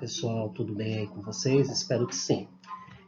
pessoal, tudo bem aí com vocês? Espero que sim.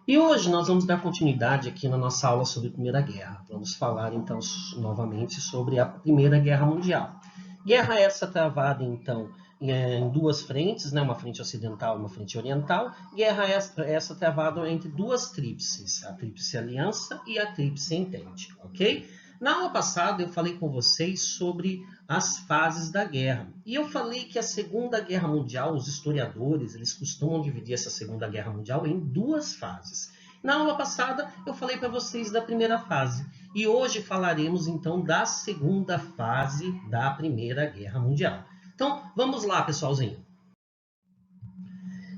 E hoje nós vamos dar continuidade aqui na nossa aula sobre a Primeira Guerra. Vamos falar então novamente sobre a Primeira Guerra Mundial. Guerra essa travada então em duas frentes, né? Uma frente ocidental e uma frente oriental. Guerra essa travada entre duas tríplices, a Tríplice Aliança e a Tríplice Entente, ok? Na aula passada eu falei com vocês sobre as fases da guerra. E eu falei que a Segunda Guerra Mundial, os historiadores, eles costumam dividir essa Segunda Guerra Mundial em duas fases. Na aula passada eu falei para vocês da primeira fase. E hoje falaremos então da segunda fase da Primeira Guerra Mundial. Então, vamos lá, pessoalzinho.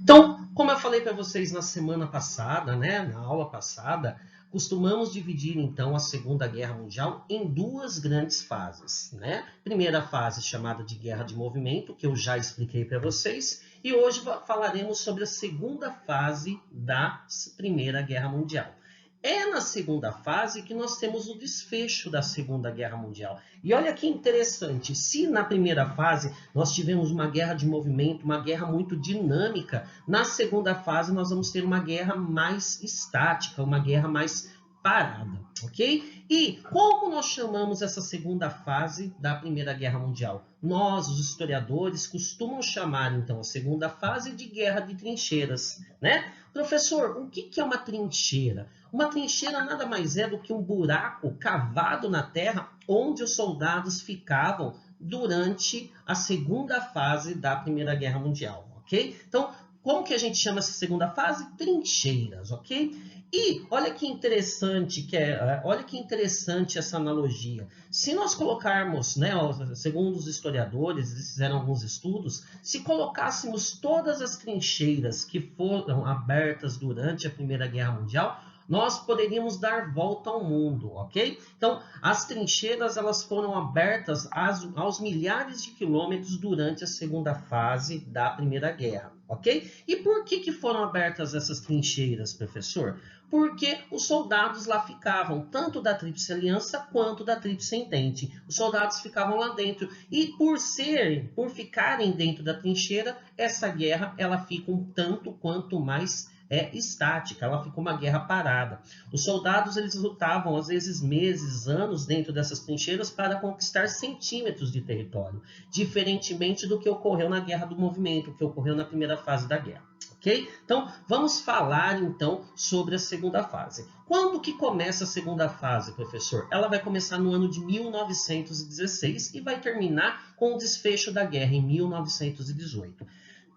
Então, como eu falei para vocês na semana passada, né, na aula passada, costumamos dividir, então, a Segunda Guerra Mundial em duas grandes fases, né? Primeira fase chamada de Guerra de Movimento, que eu já expliquei para vocês, e hoje falaremos sobre a segunda fase da Primeira Guerra Mundial. É na segunda fase que nós temos o desfecho da Segunda Guerra Mundial. E olha que interessante, se na primeira fase nós tivemos uma guerra de movimento, uma guerra muito dinâmica, na segunda fase nós vamos ter uma guerra mais estática, uma guerra mais parada, ok? E como nós chamamos essa segunda fase da Primeira Guerra Mundial? Nós, os historiadores, costumam chamar, então, a segunda fase de Guerra de Trincheiras, né? Professor, o que é uma trincheira? Uma trincheira nada mais é do que um buraco cavado na terra onde os soldados ficavam durante a segunda fase da Primeira Guerra Mundial, ok? Então, como que a gente chama essa segunda fase? Trincheiras, ok? E olha que interessante olha que interessante essa analogia. Se nós colocarmos, né, segundo os historiadores, eles fizeram alguns estudos, se colocássemos todas as trincheiras que foram abertas durante a Primeira Guerra Mundial, nós poderíamos dar volta ao mundo, ok? Então, as trincheiras elas foram abertas aos milhares de quilômetros durante a segunda fase da Primeira Guerra, ok? E por que foram abertas essas trincheiras, professor? Porque os soldados lá ficavam, tanto da Tríplice Aliança quanto da Tríplice Entente. Os soldados ficavam lá dentro. E por ficarem dentro da trincheira, essa guerra ela fica um tanto quanto mais estática, ela ficou uma guerra parada. Os soldados eles lutavam às vezes meses, anos dentro dessas trincheiras para conquistar centímetros de território, diferentemente do que ocorreu na Guerra do Movimento, que ocorreu na primeira fase da guerra. Ok? Então, vamos falar então sobre a segunda fase. Quando que começa a segunda fase, professor? Ela vai começar no ano de 1916 e vai terminar com o desfecho da guerra em 1918.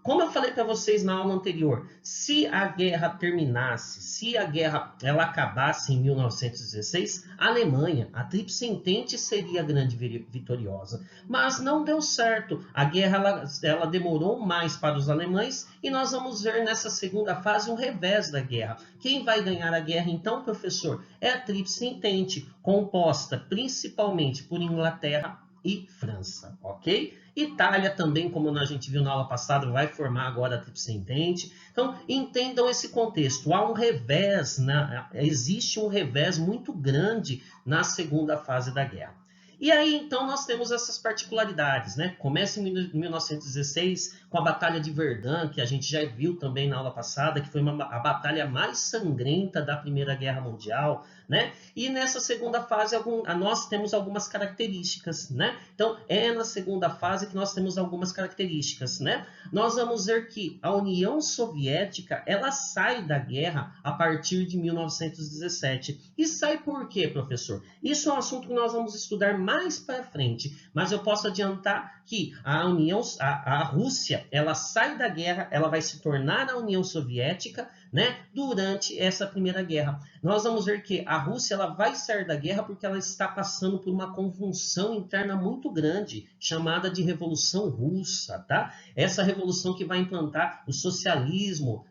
Como eu falei para vocês na aula anterior, se a guerra terminasse, se a guerra ela acabasse em 1916, a Alemanha, a Tríplice Entente, seria a grande vitoriosa. Mas não deu certo. A guerra ela demorou mais para os alemães e nós vamos ver nessa segunda fase um revés da guerra. Quem vai ganhar a guerra então, professor? É a Tríplice Entente, composta principalmente por Inglaterra e França, ok? Itália também, como a gente viu na aula passada, vai formar agora a Tríplice Entente. Então, entendam esse contexto. Há um revés, né? Existe um revés muito grande na segunda fase da guerra. E aí, então, nós temos essas particularidades, né? Começa em 1916 com a Batalha de Verdun, que a gente já viu também na aula passada, que foi a batalha mais sangrenta da Primeira Guerra Mundial, né? E nessa segunda fase nós temos algumas características, né? Então, é na segunda fase que nós temos algumas características, né? Nós vamos ver que a União Soviética, ela sai da guerra a partir de 1917. E sai por quê, professor? Isso é um assunto que nós vamos estudar mais para frente, mas eu posso adiantar que a Rússia, ela sai da guerra, ela vai se tornar a União Soviética, né, durante essa Primeira Guerra. Nós vamos ver que a Rússia ela vai sair da guerra porque ela está passando por uma convulsão interna muito grande, chamada de Revolução Russa, tá? Essa revolução que vai implantar o socialismo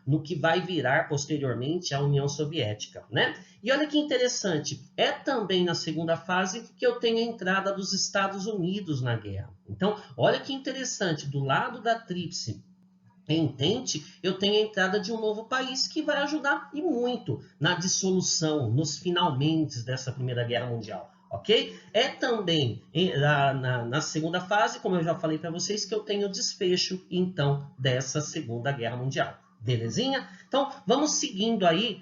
no que vai virar posteriormente a União Soviética, né? E olha que interessante, é também na segunda fase que eu tenho a entrada dos Estados Unidos na guerra. Então, olha que interessante, do lado da Tríplice Entente, eu tenho a entrada de um novo país que vai ajudar e muito na dissolução, nos finalmente dessa Primeira Guerra Mundial. ok? É também na segunda fase, como eu já falei para vocês, que eu tenho o desfecho, então, dessa Segunda Guerra Mundial. Belezinha? Então, vamos seguindo aí,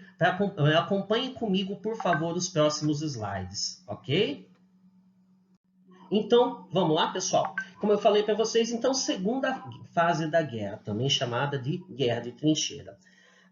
acompanhem comigo, por favor, os próximos slides, ok? Então, vamos lá, pessoal? Como eu falei para vocês, então, segunda fase da guerra, também chamada de Guerra de Trincheira.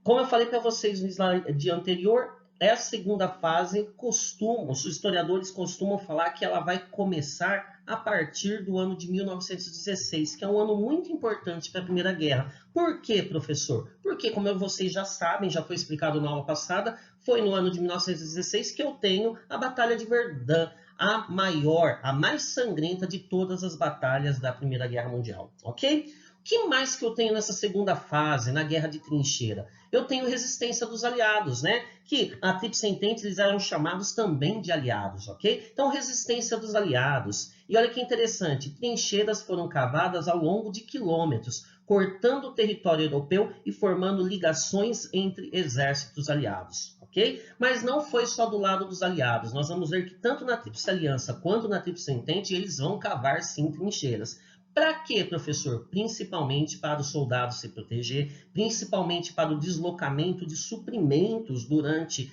Como eu falei para vocês no slide anterior, essa segunda fase, os historiadores costumam falar que ela vai começar a partir do ano de 1916, que é um ano muito importante para a Primeira Guerra. Por quê, professor? Porque, como vocês já sabem, já foi explicado na aula passada, foi no ano de 1916 que eu tenho a Batalha de Verdun, a maior, a mais sangrenta de todas as batalhas da Primeira Guerra Mundial, ok? O que mais que eu tenho nessa segunda fase, na Guerra de Trincheira? Eu tenho resistência dos aliados, né? Que a Tríplice Entente eles eram chamados também de aliados, ok? Então, resistência dos aliados. E olha que interessante, trincheiras foram cavadas ao longo de quilômetros, cortando o território europeu e formando ligações entre exércitos aliados, ok? Mas não foi só do lado dos aliados. Nós vamos ver que tanto na Tríplice Aliança quanto na Tríplice Entente eles vão cavar sim trincheiras. Para quê, professor? Principalmente para os soldados se proteger, principalmente para o deslocamento de suprimentos durante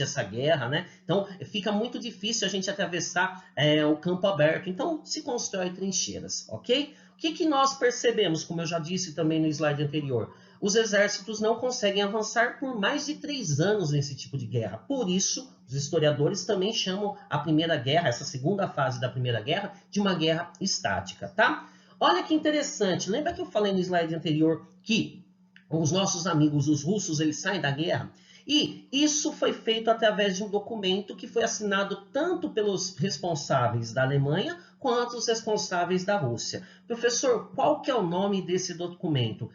essa guerra, né? Então, fica muito difícil a gente atravessar o campo aberto. Então, se constrói trincheiras, ok? O que nós percebemos, como eu já disse também no slide anterior? Os exércitos não conseguem avançar por mais de 3 anos nesse tipo de guerra. Por isso, os historiadores também chamam a Primeira Guerra, essa segunda fase da Primeira Guerra, de uma guerra estática, tá? Olha que interessante, lembra que eu falei no slide anterior que os nossos amigos, os russos, eles saem da guerra? E isso foi feito através de um documento que foi assinado tanto pelos responsáveis da Alemanha quanto os responsáveis da Rússia. Professor, qual que é o nome desse documento?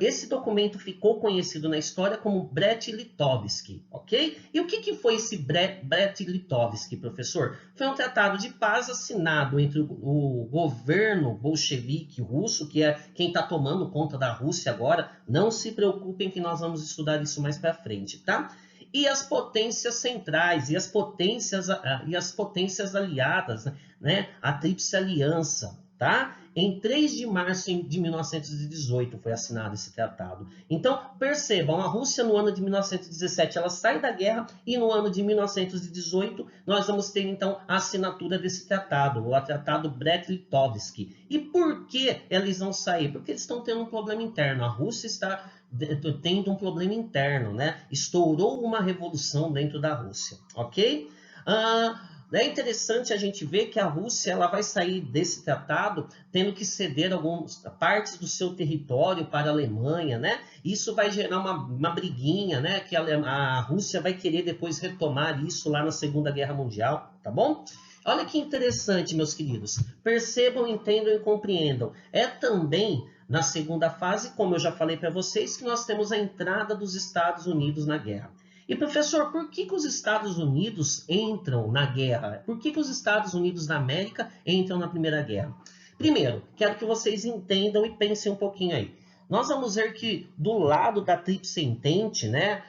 Esse documento ficou conhecido na história como Brest-Litovsk, ok? E o que foi esse Brest-Litovsk, professor? Foi um tratado de paz assinado entre o governo bolchevique russo, que é quem está tomando conta da Rússia agora. Não se preocupem que nós vamos estudar isso mais para frente, tá? E as potências centrais, e as potências aliadas, né? A Tríplice Aliança, tá? Em 3 de março de 1918 foi assinado esse tratado. Então, percebam, a Rússia no ano de 1917 ela sai da guerra e no ano de 1918 nós vamos ter então a assinatura desse tratado, o Tratado Brest-Litovsk. E por que eles vão sair? Porque eles estão tendo um problema interno. A Rússia está tendo um problema interno, né? Estourou uma revolução dentro da Rússia, ok? É interessante a gente ver que a Rússia ela vai sair desse tratado tendo que ceder algumas partes do seu território para a Alemanha, né? Isso vai gerar uma briguinha, né? Que a Rússia vai querer depois retomar isso lá na Segunda Guerra Mundial, tá bom? Olha que interessante, meus queridos. Percebam, entendam e compreendam. É também na segunda fase, como eu já falei para vocês, que nós temos a entrada dos Estados Unidos na guerra. E, professor, por que os Estados Unidos entram na guerra? Por que os Estados Unidos da América entram na Primeira Guerra? Primeiro, quero que vocês entendam e pensem um pouquinho aí. Nós vamos ver que do lado da Tríplice Entente, né,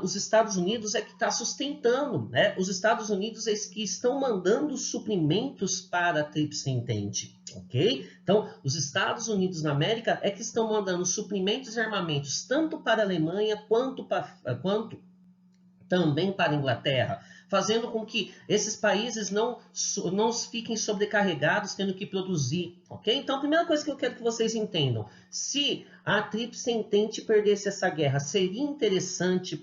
os Estados Unidos é que está sustentando, né? Os Estados Unidos é que estão mandando suprimentos para a Tríplice Entente, ok? Então, os Estados Unidos na América é que estão mandando suprimentos e armamentos tanto para a Alemanha quanto também para a Inglaterra, fazendo com que esses países não fiquem sobrecarregados tendo que produzir, ok? Então, a primeira coisa que eu quero que vocês entendam, se a Tríplice Entente perdesse essa guerra, seria interessante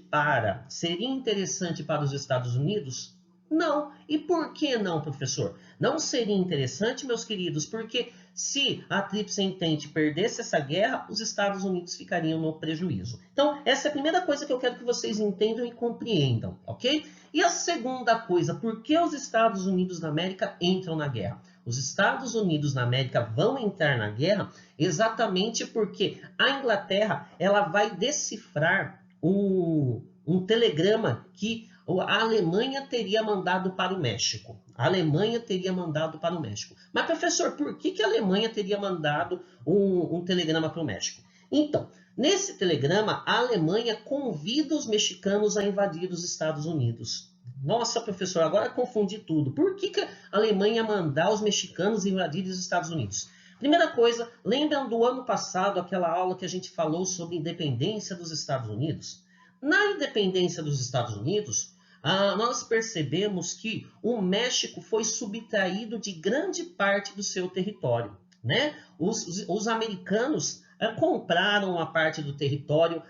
para os Estados Unidos? Não. E por que não, professor? Não seria interessante, meus queridos, porque se a Tríplice Entente perdesse essa guerra, os Estados Unidos ficariam no prejuízo. Então, essa é a primeira coisa que eu quero que vocês entendam e compreendam, ok? E a segunda coisa, por que os Estados Unidos da América entram na guerra? Os Estados Unidos da América vão entrar na guerra exatamente porque a Inglaterra ela vai decifrar um telegrama que a Alemanha teria mandado para o México. A Alemanha teria mandado para o México. Mas, professor, por que a Alemanha teria mandado um telegrama para o México? Então, nesse telegrama, a Alemanha convida os mexicanos a invadir os Estados Unidos. Nossa, professor, agora eu confundi tudo. Por que que a Alemanha ia mandar os mexicanos invadirem os Estados Unidos? Primeira coisa, lembram do ano passado, aquela aula que a gente falou sobre a independência dos Estados Unidos? Na independência dos Estados Unidos, nós percebemos que o México foi subtraído de grande parte do seu território, né? Os americanos compraram uma parte do território,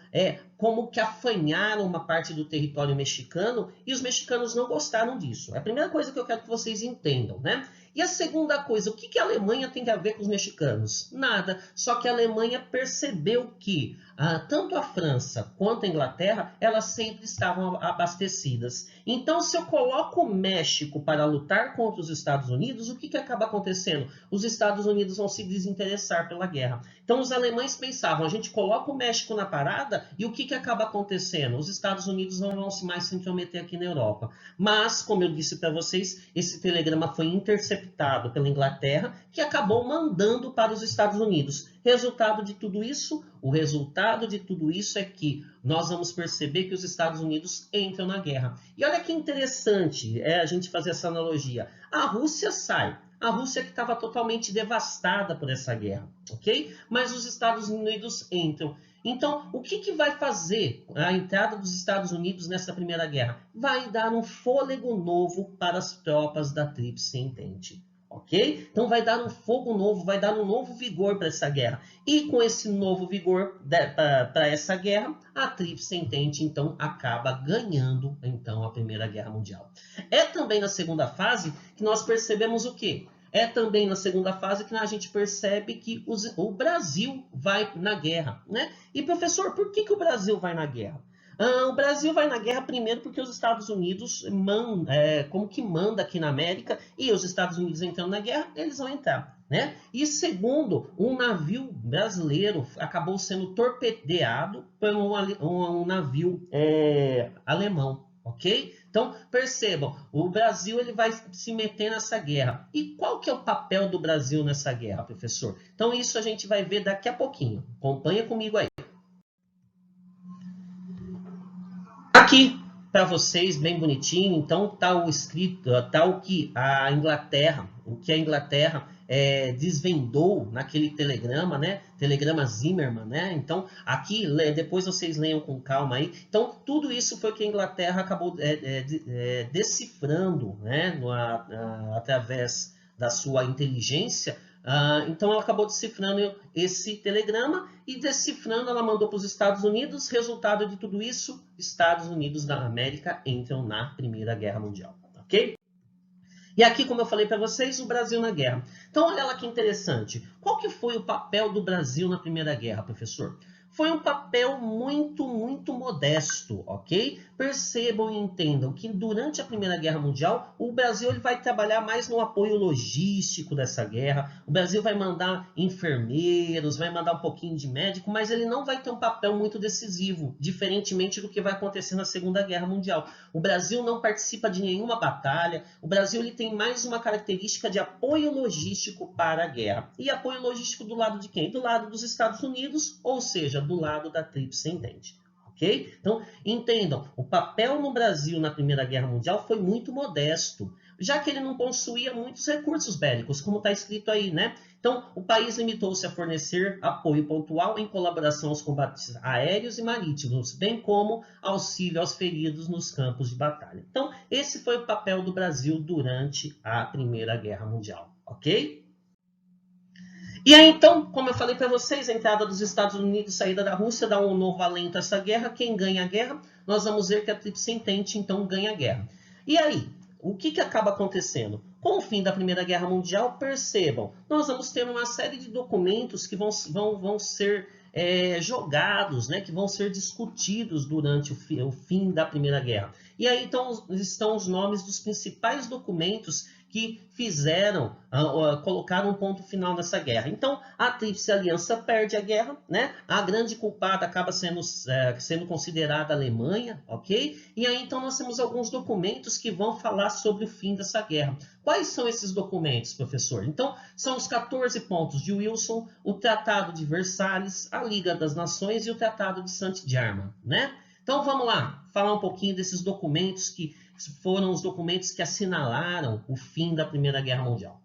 como que afanharam uma parte do território mexicano, e os mexicanos não gostaram disso. É a primeira coisa que eu quero que vocês entendam, né? E a segunda coisa, o que a Alemanha tem a ver com os mexicanos? Nada, só que a Alemanha percebeu que tanto a França quanto a Inglaterra, elas sempre estavam abastecidas. Então, se eu coloco o México para lutar contra os Estados Unidos, o que acaba acontecendo? Os Estados Unidos vão se desinteressar pela guerra. Então, os alemães pensavam, a gente coloca o México na parada e o que acaba acontecendo? Os Estados Unidos não vão mais se intrometer aqui na Europa. Mas, como eu disse para vocês, esse telegrama foi interceptado pela Inglaterra, que acabou mandando para os Estados Unidos. Resultado de tudo isso? O resultado de tudo isso é que nós vamos perceber que os Estados Unidos entram na guerra. E olha que interessante a gente fazer essa analogia. A Rússia sai. A Rússia que estava totalmente devastada por essa guerra, ok? Mas os Estados Unidos entram. Então, o que vai fazer a entrada dos Estados Unidos nessa primeira guerra? Vai dar um fôlego novo para as tropas da Tríplice Entente. Ok? Então vai dar um fogo novo, vai dar um novo vigor para essa guerra. E com esse novo vigor para essa guerra, a Tríplice Entente então acaba ganhando então a Primeira Guerra Mundial. É também na segunda fase que nós percebemos o quê? É também na segunda fase que a gente percebe que o Brasil vai na guerra, né? E professor, por que o Brasil vai na guerra? O Brasil vai na guerra primeiro porque os Estados Unidos como que manda aqui na América, e os Estados Unidos entrando na guerra, eles vão entrar, né? E segundo, um navio brasileiro acabou sendo torpedeado por um navio alemão, ok? Então, percebam, o Brasil ele vai se meter nessa guerra. E qual que é o papel do Brasil nessa guerra, professor? Então, isso a gente vai ver daqui a pouquinho. Acompanha comigo aí. Aqui para vocês, bem bonitinho, então tá o escrito, tá o que a Inglaterra desvendou naquele telegrama, né? Telegrama Zimmermann, né? Então, aqui, depois vocês leiam com calma aí. Então, tudo isso foi que a Inglaterra acabou decifrando, né? Através da sua inteligência. Então, ela acabou decifrando esse telegrama e decifrando, ela mandou para os Estados Unidos. Resultado de tudo isso, Estados Unidos da América entram na Primeira Guerra Mundial, ok? E aqui, como eu falei para vocês, o Brasil na guerra. Então, olha lá que interessante. Qual que foi o papel do Brasil na Primeira Guerra, professor? Foi um papel muito, muito modesto, ok? Percebam e entendam que durante a Primeira Guerra Mundial, o Brasil ele vai trabalhar mais no apoio logístico dessa guerra. O Brasil vai mandar enfermeiros, vai mandar um pouquinho de médico, mas ele não vai ter um papel muito decisivo, diferentemente do que vai acontecer na Segunda Guerra Mundial. O Brasil não participa de nenhuma batalha. O Brasil ele tem mais uma característica de apoio logístico para a guerra. E apoio logístico do lado de quem? Do lado dos Estados Unidos, ou seja, do lado da Tríplice Entente. Ok? Então, entendam, o papel no Brasil na Primeira Guerra Mundial foi muito modesto, já que ele não possuía muitos recursos bélicos, como está escrito aí, né? Então, o país limitou-se a fornecer apoio pontual em colaboração aos combates aéreos e marítimos, bem como auxílio aos feridos nos campos de batalha. Então, esse foi o papel do Brasil durante a Primeira Guerra Mundial, ok? E aí, então, como eu falei para vocês, a entrada dos Estados Unidos, saída da Rússia, dá um novo alento a essa guerra. Quem ganha a guerra? Nós vamos ver que a Tríplice Entente, então, ganha a guerra. E aí, o que acaba acontecendo? Com o fim da Primeira Guerra Mundial, percebam, nós vamos ter uma série de documentos que vão ser jogados, né, que vão ser discutidos durante o fim da Primeira Guerra. E aí, então, estão os nomes dos principais documentos que colocaram um ponto final nessa guerra. Então, a Tríplice Aliança perde a guerra, né? A grande culpada acaba sendo considerada a Alemanha, ok? E aí, então, nós temos alguns documentos que vão falar sobre o fim dessa guerra. Quais são esses documentos, professor? Então, são os 14 pontos de Wilson, o Tratado de Versalhes, a Liga das Nações e o Tratado de Saint-Germain, né? Então vamos lá, falar um pouquinho desses documentos que foram os documentos que assinalaram o fim da Primeira Guerra Mundial.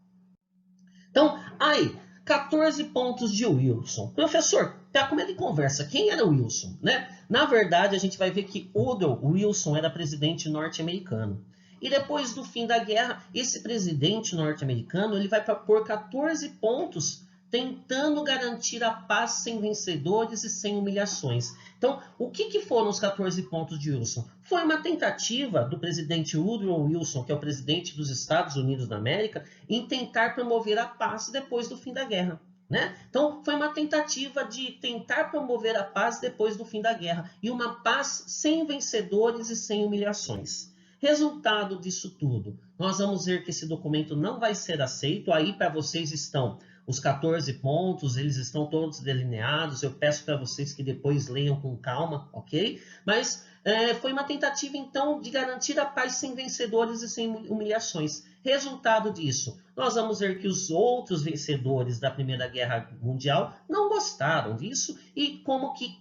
Então, aí, 14 pontos de Wilson. Professor, tá, como é que conversa? Quem era Wilson, né? Na verdade, a gente vai ver que Woodrow Wilson era presidente norte-americano. E depois do fim da guerra, esse presidente norte-americano ele vai propor 14 pontos tentando garantir a paz sem vencedores e sem humilhações. Então, o que foram os 14 pontos de Wilson? Foi uma tentativa do presidente Woodrow Wilson, que é o presidente dos Estados Unidos da América, em tentar promover a paz depois do fim da guerra. Né? Então, foi uma tentativa de tentar promover a paz depois do fim da guerra, e uma paz sem vencedores e sem humilhações. Resultado disso tudo, nós vamos ver que esse documento não vai ser aceito. Aí para vocês estão os 14 pontos, eles estão todos delineados. Eu peço para vocês que depois leiam com calma, ok? Mas foi uma tentativa, então, de garantir a paz sem vencedores e sem humilhações. Resultado disso, nós vamos ver que os outros vencedores da Primeira Guerra Mundial não gostaram disso e como que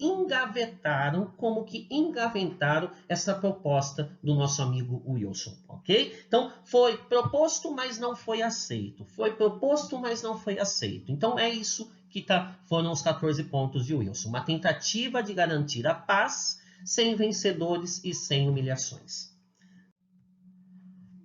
engavetaram essa proposta do nosso amigo Wilson, ok? Então, foi proposto, mas não foi aceito. Foi proposto, mas não foi aceito. Então, é isso que foram os 14 pontos de Wilson. Uma tentativa de garantir a paz sem vencedores e sem humilhações.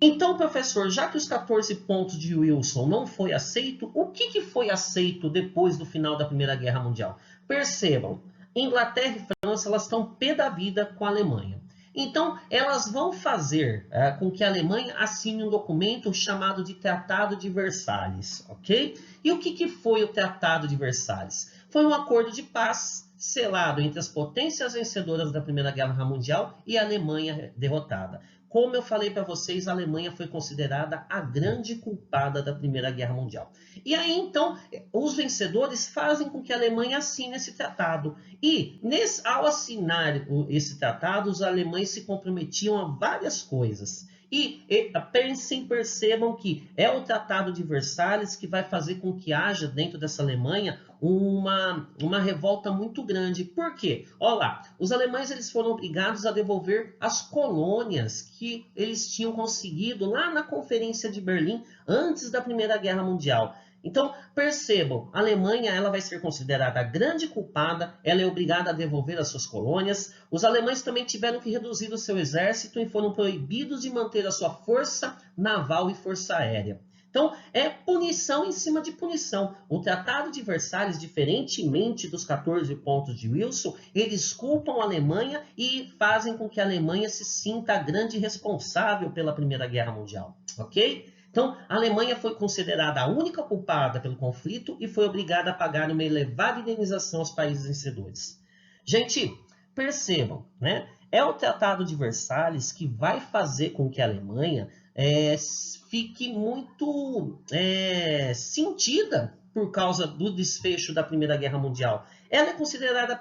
Então, professor, já que os 14 pontos de Wilson não foi aceito, o que foi aceito depois do final da Primeira Guerra Mundial? Percebam, Inglaterra e França elas estão pé da vida com a Alemanha. Então, elas vão fazer com que a Alemanha assine um documento chamado de Tratado de Versalhes, ok? E o que foi o Tratado de Versalhes? Foi um acordo de paz selado entre as potências vencedoras da Primeira Guerra Mundial e a Alemanha derrotada. Como eu falei para vocês, a Alemanha foi considerada a grande culpada da Primeira Guerra Mundial. E aí, então, os vencedores fazem com que a Alemanha assine esse tratado. E, ao assinar esse tratado, os alemães se comprometiam a várias coisas. E percebam que é o Tratado de Versalhes que vai fazer com que haja dentro dessa Alemanha uma revolta muito grande. Por quê? Olha lá, os alemães eles foram obrigados a devolver as colônias que eles tinham conseguido lá na Conferência de Berlim antes da Primeira Guerra Mundial. Então, percebam, a Alemanha ela vai ser considerada a grande culpada, ela é obrigada a devolver as suas colônias. Os alemães também tiveram que reduzir o seu exército e foram proibidos de manter a sua força naval e força aérea. Então, é punição em cima de punição. O Tratado de Versalhes, diferentemente dos 14 pontos de Wilson, eles culpam a Alemanha e fazem com que a Alemanha se sinta a grande responsável pela Primeira Guerra Mundial, ok? Então, a Alemanha foi considerada a única culpada pelo conflito e foi obrigada a pagar uma elevada indenização aos países vencedores. Gente, percebam, né? É o Tratado de Versalhes que vai fazer com que a Alemanha fique muito sentida por causa do desfecho da Primeira Guerra Mundial. Ela é considerada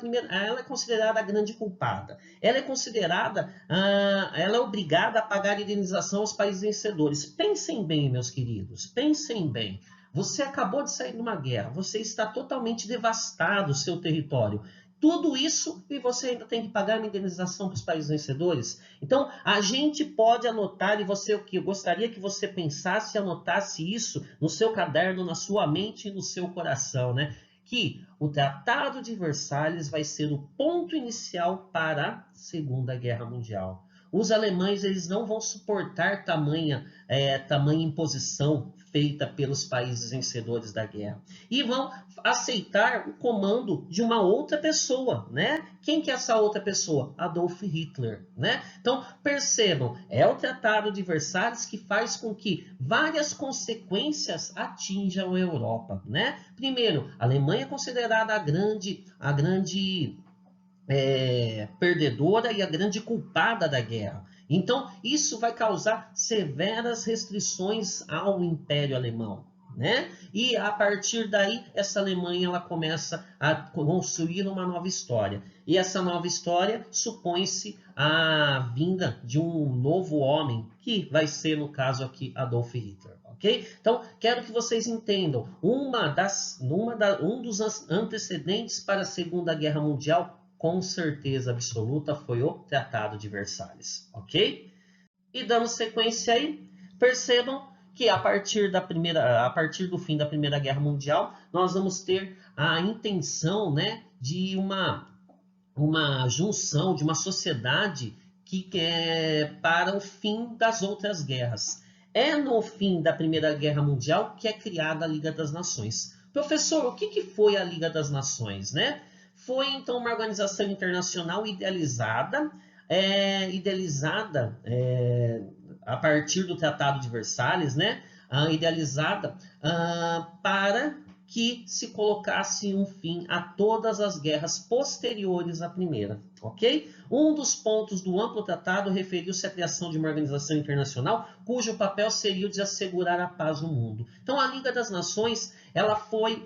a grande culpada. Ela é obrigada a pagar indenização aos países vencedores. Pensem bem, meus queridos, pensem bem. Você acabou de sair de uma guerra, você está totalmente devastado o seu território. Tudo isso e você ainda tem que pagar uma indenização para os países vencedores? Então, a gente pode anotar, eu gostaria que você pensasse e anotasse isso no seu caderno, na sua mente e no seu coração, né? Que o Tratado de Versalhes vai ser o ponto inicial para a Segunda Guerra Mundial. Os alemães eles não vão suportar tamanha imposição feita pelos países vencedores da guerra. E vão aceitar o comando de uma outra pessoa, né? Quem que é essa outra pessoa? Adolf Hitler, né? Então, percebam, é o Tratado de Versalhes que faz com que várias consequências atinjam a Europa, né? Primeiro, a Alemanha é considerada a grande perdedora e a grande culpada da guerra. Então, isso vai causar severas restrições ao Império Alemão, né? E a partir daí, essa Alemanha ela começa a construir uma nova história. E essa nova história supõe-se a vinda de um novo homem, que vai ser, no caso aqui, Adolf Hitler. Okay? Então, quero que vocês entendam, um dos antecedentes para a Segunda Guerra Mundial com certeza absoluta, foi o Tratado de Versalhes, ok? E dando sequência aí, percebam que a partir do fim da Primeira Guerra Mundial, nós vamos ter a intenção, né, de uma junção, de uma sociedade que quer para o fim das outras guerras. É no fim da Primeira Guerra Mundial que é criada a Liga das Nações. Professor, o que foi a Liga das Nações, né? Foi então uma organização internacional idealizada a partir do Tratado de Versalhes, né? Idealizada para que se colocasse um fim a todas as guerras posteriores à primeira, ok? Um dos pontos do amplo tratado referiu-se à criação de uma organização internacional cujo papel seria o de assegurar a paz no mundo. Então, a Liga das Nações, ela foi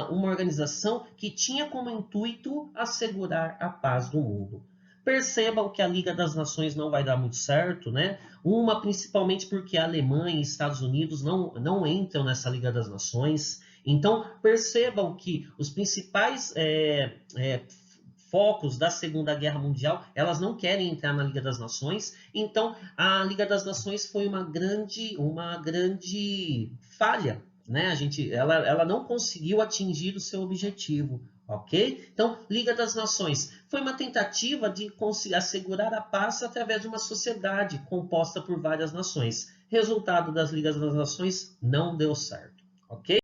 uma organização que tinha como intuito assegurar a paz do mundo. Percebam que a Liga das Nações não vai dar muito certo, né? Principalmente porque a Alemanha e Estados Unidos não entram nessa Liga das Nações. Então, percebam que os principais focos da Segunda Guerra Mundial, elas não querem entrar na Liga das Nações. Então, a Liga das Nações foi uma grande falha, né? Ela não conseguiu atingir o seu objetivo. Ok? Então, Liga das Nações foi uma tentativa de assegurar a paz através de uma sociedade composta por várias nações. Resultado das Ligas das Nações não deu certo. Ok?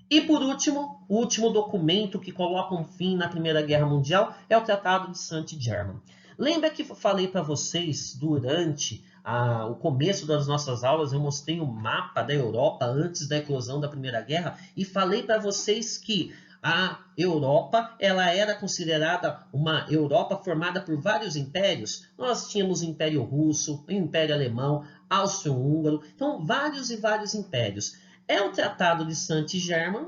E por último, o último documento que coloca um fim na Primeira Guerra Mundial é o Tratado de Saint-Germain. Lembra que eu falei para vocês durante o começo das nossas aulas, eu mostrei um mapa da Europa antes da eclosão da Primeira Guerra e falei para vocês que a Europa, ela era considerada uma Europa formada por vários impérios. Nós tínhamos o Império Russo, o Império Alemão, Áustrio-Húngaro, então vários e vários impérios. É o Tratado de Saint-Germain,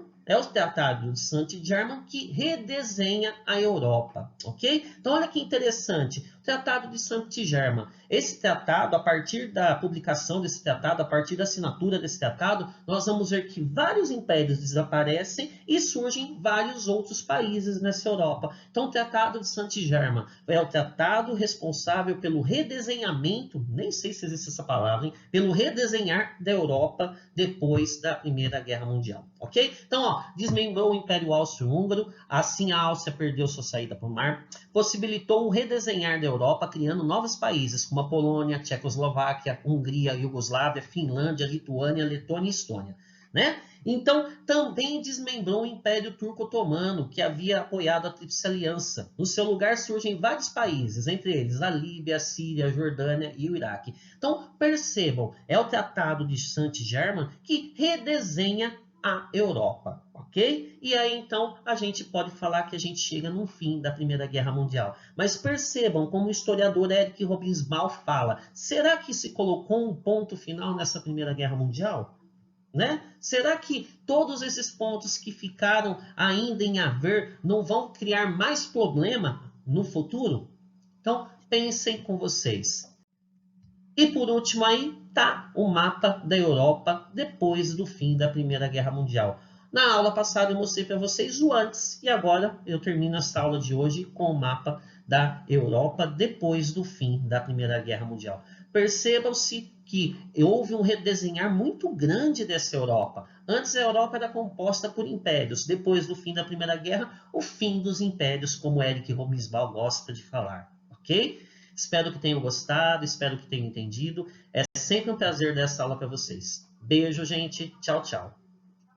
que redesenha a Europa, ok? Então, olha que interessante, o Tratado de Saint-Germain. Esse tratado, a partir da publicação desse tratado, a partir da assinatura desse tratado, nós vamos ver que vários impérios desaparecem e surgem vários outros países nessa Europa. Então, o Tratado de Saint-Germain é o tratado responsável pelo redesenhamento, nem sei se existe essa palavra, hein? Pelo redesenhar da Europa depois da Primeira Guerra Mundial, ok? Então, desmembrou o Império Áustrio-Húngaro, assim a Áustria perdeu sua saída para o mar, possibilitou o redesenhar da Europa, criando novos países, como a Polônia, Tchecoslováquia, Hungria, Iugoslávia, Finlândia, Lituânia, Letônia e Estônia, né? Então, também desmembrou o Império Turco-Otomano, que havia apoiado a Tríplice Aliança. No seu lugar surgem vários países, entre eles a Líbia, a Síria, a Jordânia e o Iraque. Então, percebam, é o Tratado de Saint-Germain que redesenha a Europa, ok? E aí, então, a gente pode falar que a gente chega no fim da Primeira Guerra Mundial. Mas percebam, como o historiador Eric Hobsbawm fala, será que se colocou um ponto final nessa Primeira Guerra Mundial? Né? Será que todos esses pontos que ficaram ainda em haver não vão criar mais problema no futuro? Então, pensem com vocês. E por último aí está o mapa da Europa depois do fim da Primeira Guerra Mundial. Na aula passada eu mostrei para vocês o antes e agora eu termino essa aula de hoje com o mapa da Europa depois do fim da Primeira Guerra Mundial. Percebam-se que houve um redesenhar muito grande dessa Europa. Antes a Europa era composta por impérios. Depois do fim da Primeira Guerra, o fim dos impérios, como Eric Hobsbawm gosta de falar. Ok? Espero que tenham gostado, espero que tenham entendido. É sempre um prazer dar essa aula para vocês. Beijo, gente. Tchau, tchau.